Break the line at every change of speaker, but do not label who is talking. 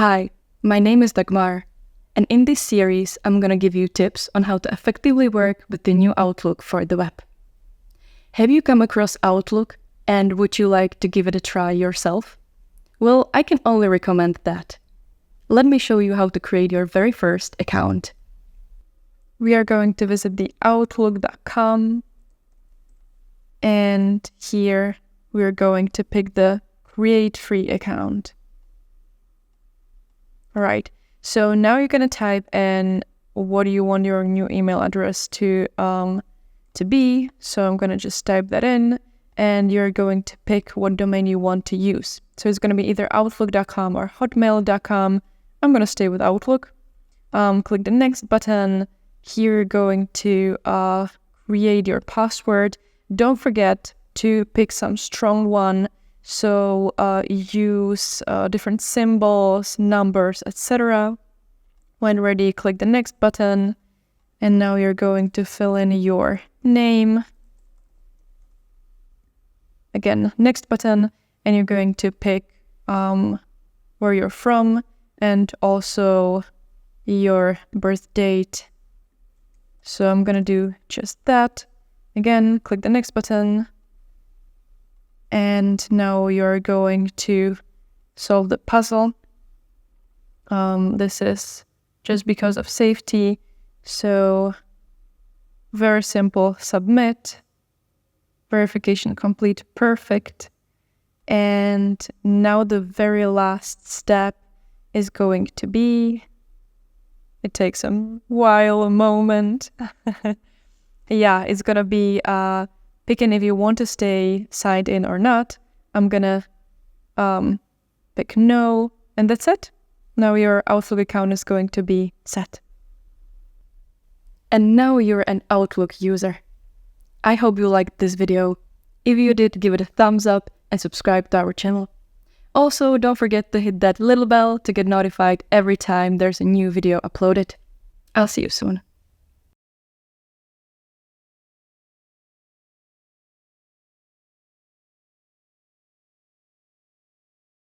Hi, my name is Dagmar, and in this series, I'm going to give you tips on how to effectively work with the new Outlook for the web. Have you come across Outlook, and would you like to give it a try yourself? Well, I can only recommend that. Let me show you how to create your very first account. We are going to visit the outlook.com, and here we're going to pick the Create Free Account. All right, so now you're going to type in what do you want your new email address to be. So I'm going to just type that in, and you're going to pick what domain you want to use. So it's going to be either outlook.com or hotmail.com. I'm going to stay with Outlook. Click the next button. Here you're going to create your password. Don't forget to pick some strong one. So use different symbols, numbers, etc. When ready, click the next button. And now you're going to fill in your name. Again, next button. And you're going to pick where you're from and also your birth date. So I'm going to do just that. Again, click the next button. And now you're going to solve the puzzle. This is just because of safety. So very simple, submit, verification complete, perfect. And now the very last step is going to be, it takes a while, a moment. Yeah, it's going to be picking if you want to stay signed in or not. I'm gonna pick no, and that's it. Now your Outlook account is going to be set. And now you're an Outlook user. I hope you liked this video. If you did, give it a thumbs up and subscribe to our channel. Also, don't forget to hit that little bell to get notified every time there's a new video uploaded. I'll see you soon.